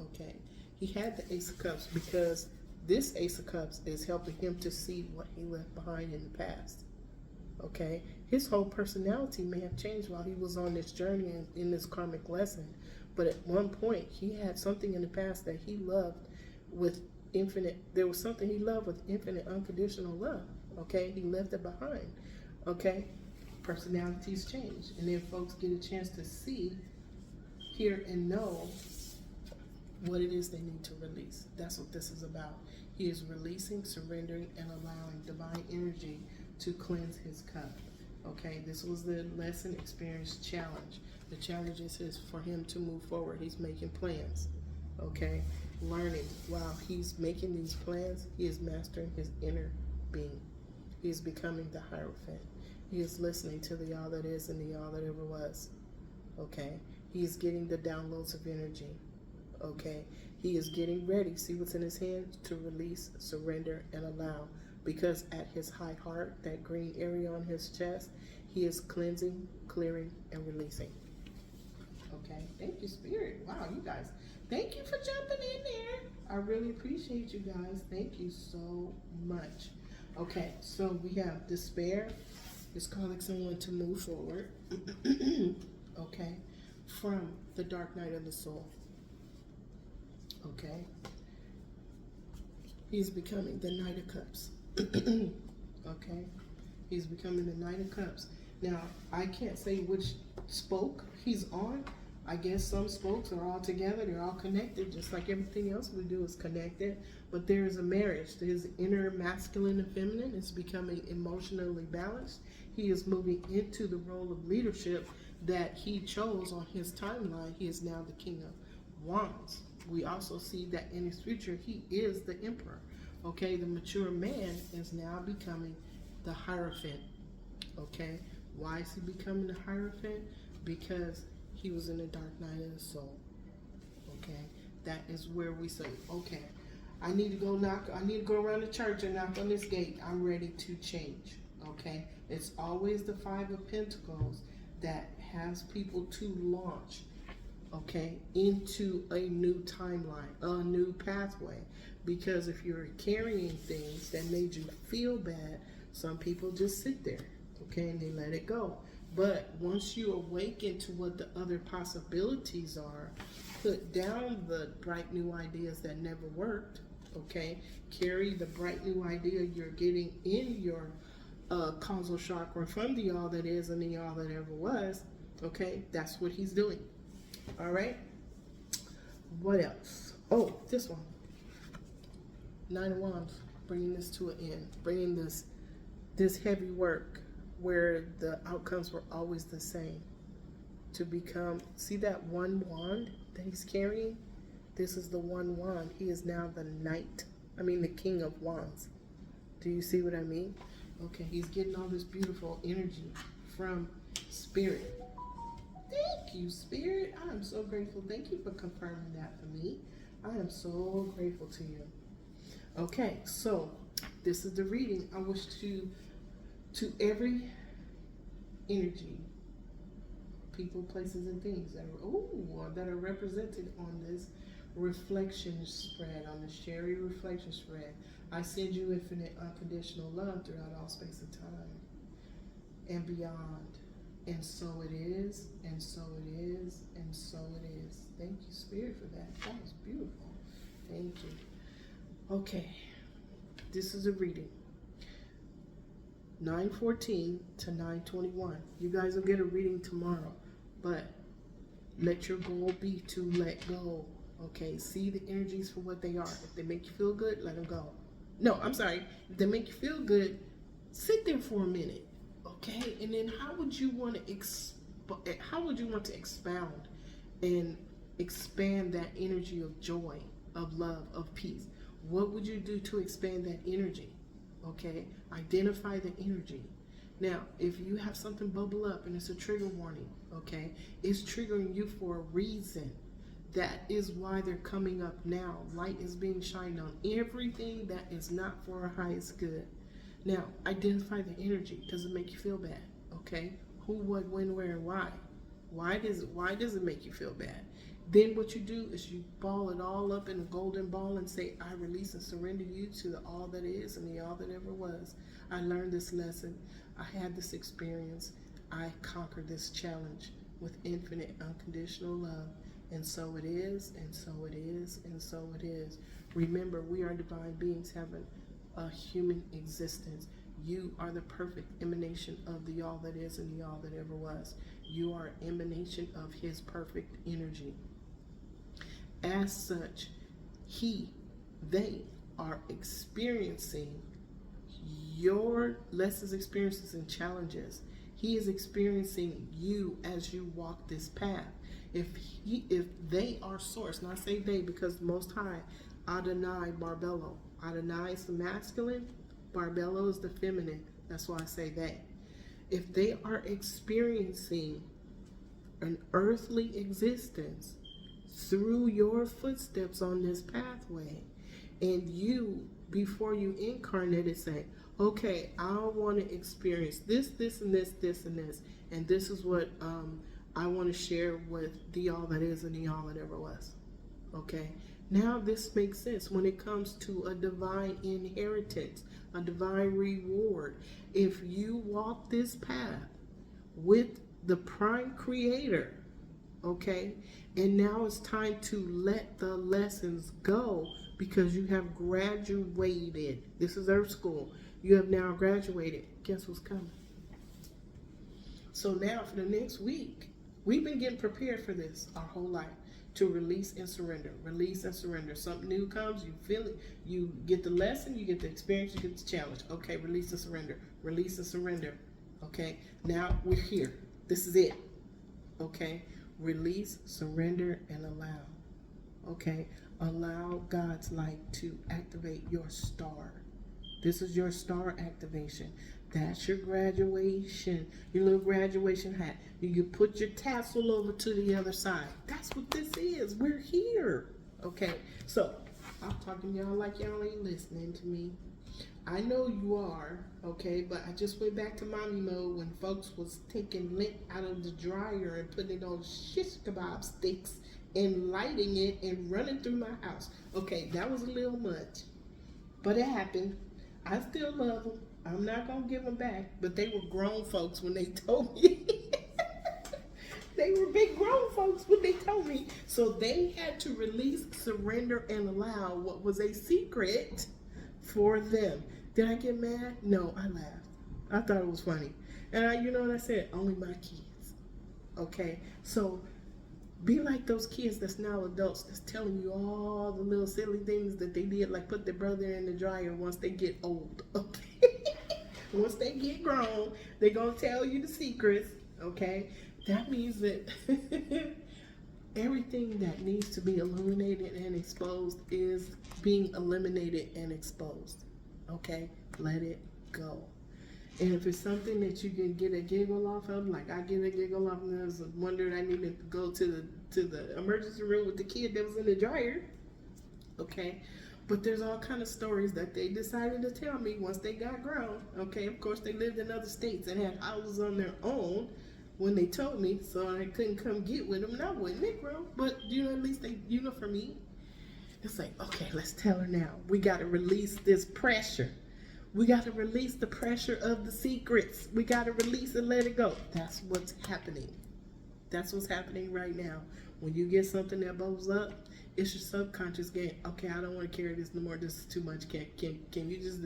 Okay, he had the Ace of Cups because this Ace of Cups is helping him to see what he left behind in the past. Okay, his whole personality may have changed while he was on this journey and in this karmic lesson, but at one point he had something in the past that he loved with infinite, there was something he loved with infinite unconditional love. Okay, he left it behind. Okay, personalities change, and then folks get a chance to see, hear, and know what it is they need to release. That's what this is about. He is releasing, surrendering, and allowing divine energy to cleanse his cup. Okay, this was the lesson experience challenge. The challenge is for him to move forward. He's making plans. Okay, learning. While he's making these plans, he is mastering his inner being. He is becoming the Hierophant. He is listening to the all that is and the all that ever was. Okay, he is getting the downloads of energy. Okay, he is getting ready. See what's in his hand? To release, surrender, and allow. Because at his high heart, that green area on his chest, he is cleansing, clearing, and releasing. Okay, thank you, Spirit. Wow, you guys, thank you for jumping in there. I really appreciate you guys. Thank you so much. Okay, so we have despair. It's calling someone to move forward. Okay, from the dark night of the soul. Okay, he's becoming the Knight of Cups. Okay, he's becoming the Knight of Cups. Now, I can't say which spoke he's on. I guess some spokes are all together. They're all connected, just like everything else we do is connected. But there is a marriage. His inner masculine and feminine is becoming emotionally balanced. He is moving into the role of leadership that he chose on his timeline. He is now the King of Wands. We also see that in his future, he is the Emperor. Okay, the mature man is now becoming the Hierophant. Okay, why is he becoming the Hierophant? Because he was in the dark night of the soul. Okay, that is where we say, okay, I need to go around the church and knock on this gate. I'm ready to change. Okay, it's always the Five of Pentacles that has people to launch, okay, into a new timeline, a new pathway. Because if you're carrying things that made you feel bad, some people just sit there. okay, and they let it go. But once you awaken to what the other possibilities are, put down the bright new ideas that never worked, okay? Carry the bright new idea you're getting in your causal chakra from the all that is and the all that ever was, okay? That's what he's doing. All right? What else? Oh, this one. Nine of Wands, bringing this to an end, bringing this heavy work where the outcomes were always the same to become, see that one wand that he's carrying? This is the one wand. He is now the the King of Wands. Do you see what I mean? Okay, he's getting all this beautiful energy from Spirit. Thank you, Spirit. I am so grateful. Thank you for confirming that for me. I am so grateful to you. Okay, so this is the reading. I wish to every energy, people, places, and things that are represented on this reflection spread, on the Sherry reflection spread. I send you infinite unconditional love throughout all space and time and beyond. And so it is, and so it is, and so it is. Thank you, Spirit, for that. That was beautiful. Thank you. Okay, this is a reading. 9:14 to 9:21. You guys will get a reading tomorrow, but let your goal be to let go. Okay, see the energies for what they are. If they make you feel good, let them go. No, I'm sorry. If they make you feel good, sit there for a minute. Okay, and then how would you want to expound and expand that energy of joy, of love, of peace? What would you do to expand that energy? Okay, identify the energy. Now, if you have something bubble up and it's a trigger warning, okay, it's triggering you for a reason. That is why they're coming up now. Light is being shined on everything that is not for our highest good. Now, identify the energy. Does it make you feel bad? Okay, who, what, when, where, and why? Why does it make you feel bad? Then what you do is you ball it all up in a golden ball and say, I release and surrender you to the all that is and the all that ever was. I learned this lesson. I had this experience. I conquered this challenge with infinite unconditional love. And so it is, and so it is, and so it is. Remember, we are divine beings having a human existence. You are the perfect emanation of the all that is and the all that ever was. You are an emanation of his perfect energy. As such, they are experiencing your lessons, experiences, and challenges. He is experiencing you as you walk this path. If they are source, and I say they because Most High, Adonai Barbello. Adonai is the masculine, Barbello is the feminine. That's why I say they. If they are experiencing an earthly existence through your footsteps on this pathway, and you, before you incarnated, say, okay, I want to experience this, this, and this, this, and this, and this is what I want to share with the all that is and the all that ever was. Okay, now this makes sense when it comes to a divine inheritance, a divine reward. If you walk this path with the prime creator, okay, and now it's time to let the lessons go because you have graduated. This is Earth School. You have now graduated. Guess what's coming? So now for the next week, we've been getting prepared for this our whole life, to release and surrender. Release and surrender. Something new comes, you feel it, you get the lesson, you get the experience, you get the challenge. Okay, release and surrender. Release and surrender. Okay, now we're here. This is it. Okay, release, surrender, and allow. Okay, allow God's light to activate your star. This is your star activation. That's your graduation, your little graduation hat. You can put your tassel over to the other side. That's what this is. We're here. Okay, so I'm talking to y'all like y'all ain't listening to me. I know you are, okay, but I just went back to mommy mode when folks was taking lint out of the dryer and putting it on shish kebab sticks and lighting it and running through my house. Okay, that was a little much, but it happened. I still love them. I'm not going to give them back, but they were grown folks when they told me. They were big grown folks when they told me. So they had to release, surrender, and allow what was a secret for them. Did I get mad? No, I laughed. I thought it was funny. And you know what I said? Only my kids. Okay? So be like those kids that's now adults that's telling you all the little silly things that they did, like put their brother in the dryer once they get old. Okay? Once they get grown, they're going to tell you the secrets. Okay? That means that everything that needs to be illuminated and exposed is being eliminated and exposed. Okay? Let it go. And if it's something that you can get a giggle off of, like I get a giggle off, and I was wondering I needed to go to the emergency room with the kid that was in the dryer. Okay? But there's all kind of stories that they decided to tell me once they got grown. Okay? Of course, they lived in other states and had houses on their own when they told me, so I couldn't come get with them. And I wasn't Negro, but at least they, for me, it's like, okay, let's tell her now. We got to release this pressure. We got to release the pressure of the secrets. We got to release and let it go. That's what's happening. That's what's happening right now. When you get something that bubbles up, it's your subconscious getting, okay, I don't want to carry this no more. This is too much. Can you just,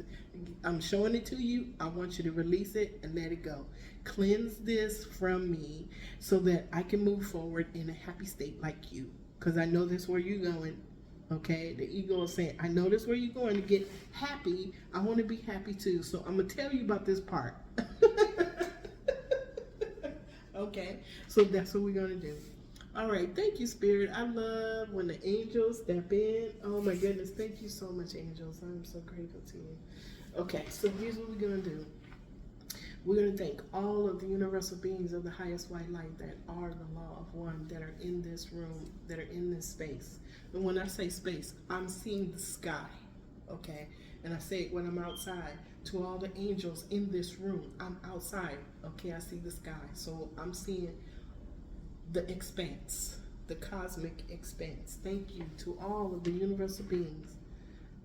I'm showing it to you. I want you to release it and let it go. Cleanse this from me so that I can move forward in a happy state like you. Because I know that's where you're going. Okay? The ego is saying, I know that's where you're going to get happy. I want to be happy too. So I'm going to tell you about this part. Okay? So that's what we're going to do. All right, thank you, Spirit. I love when the angels step in. Oh my goodness, thank you so much, angels. I'm so grateful to you. Okay, so here's what we're going to do. We're going to thank all of the universal beings of the highest white light that are the law of one, that are in this room, that are in this space. And when I say space, I'm seeing the sky, okay? And I say it when I'm outside. To all the angels in this room, I'm outside, okay? I see the sky. So I'm seeing the expanse, the cosmic expanse. Thank you to all of the universal beings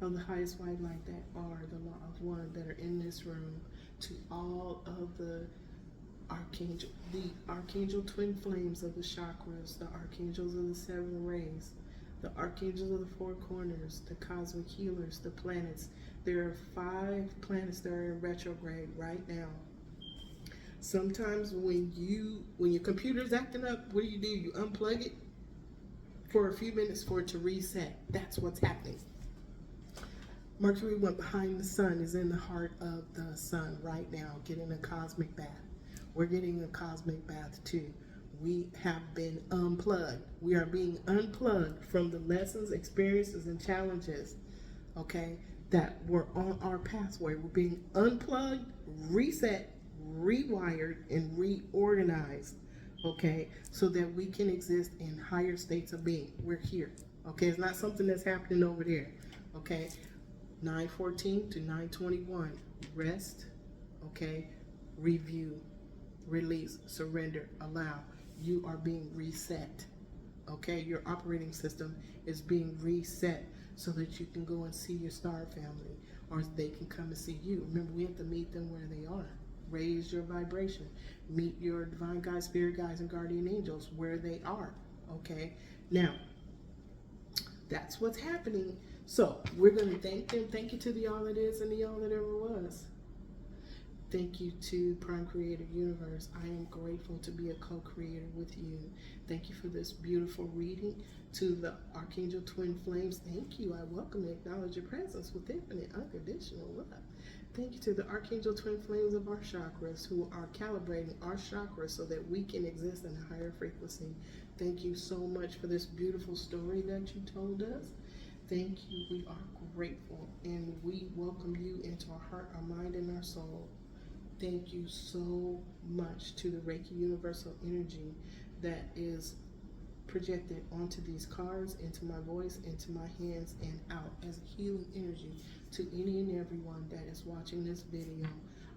of the highest white light that are the law of one, that are in this room, to all of the archangel twin flames of the chakras, the archangels of the seven rays, the archangels of the four corners, the cosmic healers, the planets. There are 5 planets that are in retrograde right now. Sometimes when your computer's acting up, what do? You unplug it for a few minutes for it to reset. That's what's happening. Mercury went behind the sun, is in the heart of the sun right now, getting a cosmic bath. We're getting a cosmic bath too. We have been unplugged. We are being unplugged from the lessons, experiences, and challenges, okay, that were on our pathway. We're being unplugged, reset, rewired, and reorganized, okay, so that we can exist in higher states of being. We're here, okay? It's not something that's happening over there, okay? 9:14 to 9:21, rest, okay, review, release, surrender, allow. You are being reset, okay? Your operating system is being reset so that you can go and see your star family, or they can come and see you. Remember, we have to meet them where they are. Raise your vibration. Meet your divine guides, spirit guides, and guardian angels where they are, okay? Now, that's what's happening. So we're going to thank them. Thank you to the all that is and the all that ever was. Thank you to Prime Creator Universe. I am grateful to be a co-creator with you. Thank you for this beautiful reading. To the Archangel Twin Flames, thank you. I welcome and acknowledge your presence with infinite unconditional love. Thank you to the Archangel Twin Flames of our chakras who are calibrating our chakras so that we can exist in a higher frequency. Thank you so much for this beautiful story that you told us. Thank you. We are grateful and we welcome you into our heart, our mind, and our soul. Thank you so much to the Reiki Universal Energy that is projected onto these cards, into my voice, into my hands, and out as a healing energy to any and everyone that is watching this video.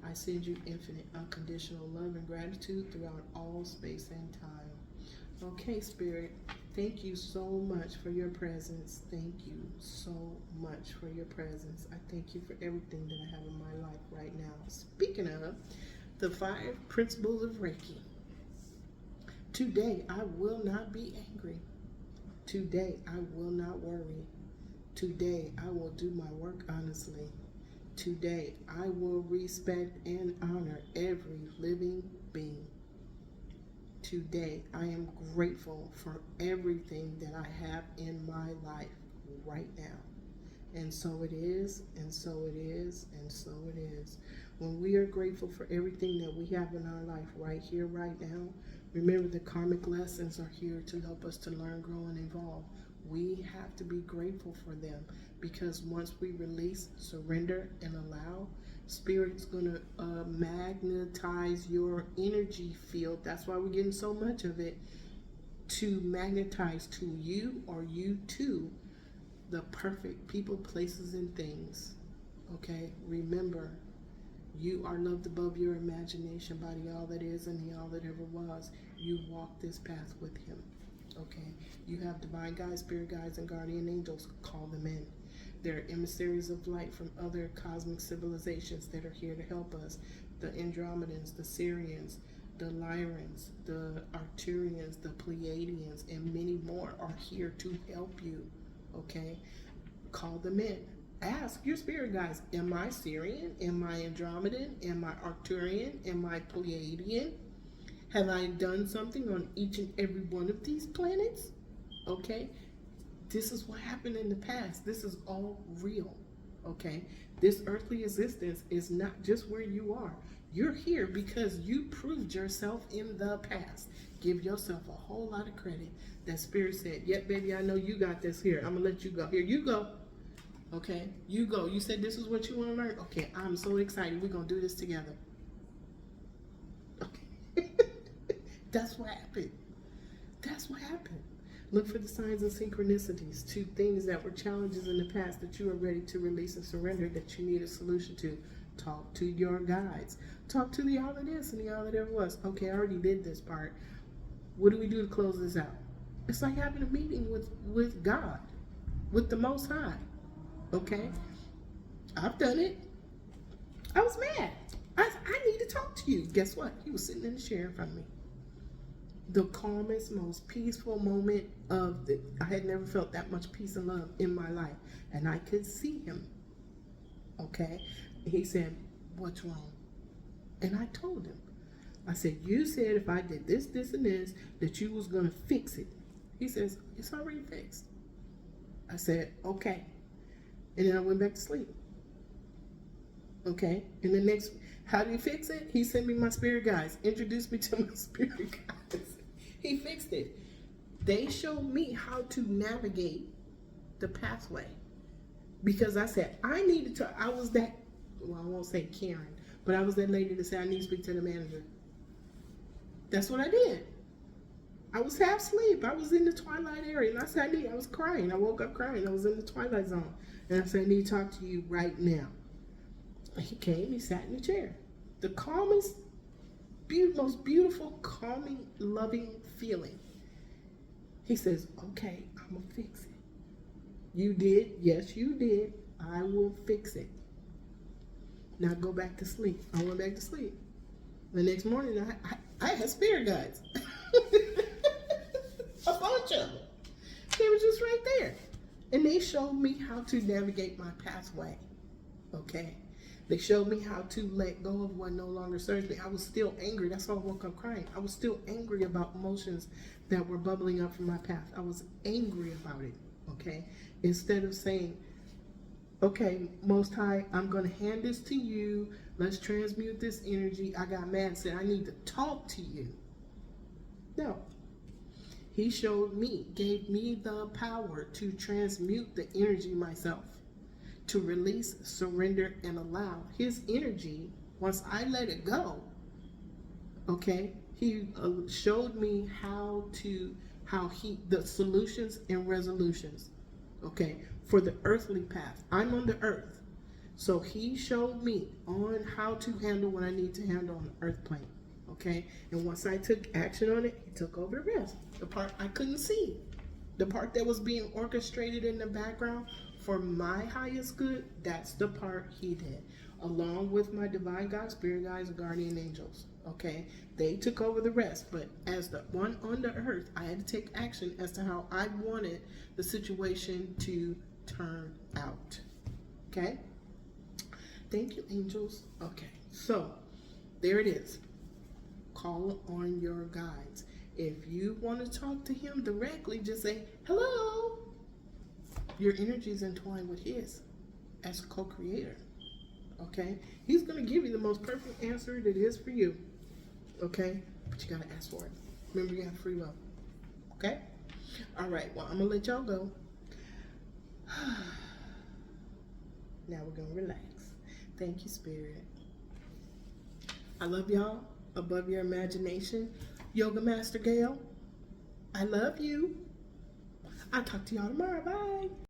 I send you infinite unconditional love and gratitude throughout all space and time. Okay, Spirit, Thank you so much for your presence. Thank you so much for your presence. I thank you for everything that I have in my life right now. Speaking of the 5 principles of Reiki, today I will not be angry. Today I will not worry. Today I will do my work honestly. Today I will respect and honor every living being. Today I am grateful for everything that I have in my life right now. And so it is, and so it is, and so it is. When we are grateful for everything that we have in our life right here, right now, remember the karmic lessons are here to help us to learn, grow, and evolve. We have to be grateful for them, because once we release, surrender, and allow, Spirit's going to magnetize your energy field. That's why we're getting so much of it, to magnetize to you or you to the perfect people, places, and things. Okay? Remember, you are loved above your imagination by the all that is and the all that ever was. You walk this path with him. Okay? You have divine guides, spirit guides, and guardian angels. Call them in. They're emissaries of light from other cosmic civilizations that are here to help us. The Andromedans, the Syrians, the Lyrans, the Arcturians, the Pleiadians, and many more are here to help you. Okay? Call them in. Ask your spirit guides, am I Syrian? Am I Andromedan? Am I Arcturian? Am I Pleiadian? Have I done something on each and every one of these planets? Okay? This is what happened in the past. This is all real. Okay? This earthly existence is not just where you are. You're here because you proved yourself in the past. Give yourself a whole lot of credit. That Spirit said, yep, baby, I know you got this here. I'm going to let you go. Here you go. Okay? You go. You said this is what you want to learn? Okay, I'm so excited. We're going to do this together. Okay. That's what happened. That's what happened. Look for the signs and synchronicities to things that were challenges in the past that you are ready to release and surrender, that you need a solution to. Talk to your guides. Talk to the all that is and the all that ever was. Okay, I already did this part. What do we do to close this out? It's like having a meeting with God, with the Most High. Okay? I've done it. I was mad. I need to talk to you. Guess what? He was sitting in the chair in front of me. The calmest, most peaceful moment I had never felt that much peace and love in my life. And I could see him. Okay? He said, what's wrong? And I told him. I said, you said if I did this, this, and this, that you was going to fix it. He says, it's already fixed. I said, okay. And then I went back to sleep. Okay? And the next, how did he fix it? He sent me my spirit guides. Introduced me to my spirit guides. He fixed it. They showed me how to navigate the pathway. Because I said, I needed to, I was that, well, I won't say Karen, but I was that lady that said, I need to speak to the manager. That's what I did. I was half asleep. I was in the twilight area. And I said, I was crying. I woke up crying. I was in the twilight zone. And I said, I need to talk to you right now. He came, he sat in the chair. The calmest, most beautiful, calming, loving feeling. He says, okay, I'm going to fix it. You did? Yes, you did. I will fix it. Now go back to sleep. I went back to sleep. The next morning, I had spirit guides. A bunch of them. They were just right there. And they showed me how to navigate my pathway. Okay? They showed me how to let go of what no longer serves me. I was still angry. That's why I woke up crying. I was still angry about emotions that were bubbling up from my path. I was angry about it. Okay? Instead of saying, okay, Most High, I'm going to hand this to you. Let's transmute this energy. I got mad and said, I need to talk to you. No. He showed me, gave me the power to transmute the energy myself, to release, surrender, and allow his energy. Once I let it go, okay, he showed me the solutions and resolutions, okay, for the earthly path. I'm on the earth. So he showed me on how to handle what I need to handle on the earth plane. Okay, and once I took action on it, he took over the rest, the part I couldn't see. The part that was being orchestrated in the background for my highest good, that's the part he did, along with my divine God, spirit guides, and guardian angels. Okay, they took over the rest, but as the one on the earth, I had to take action as to how I wanted the situation to turn out. Okay, thank you, angels. Okay, so there it is. Call on your guides. If you want to talk to him directly, just say, hello. Your energy is entwined with his as a co-creator. Okay? He's going to give you the most perfect answer that is for you. Okay? But you got to ask for it. Remember, you have free will. Okay? All right. Well, I'm going to let y'all go. Now we're going to relax. Thank you, Spirit. I love y'all above your imagination. Yoga Master Gail, I love you. I'll talk to y'all tomorrow. Bye.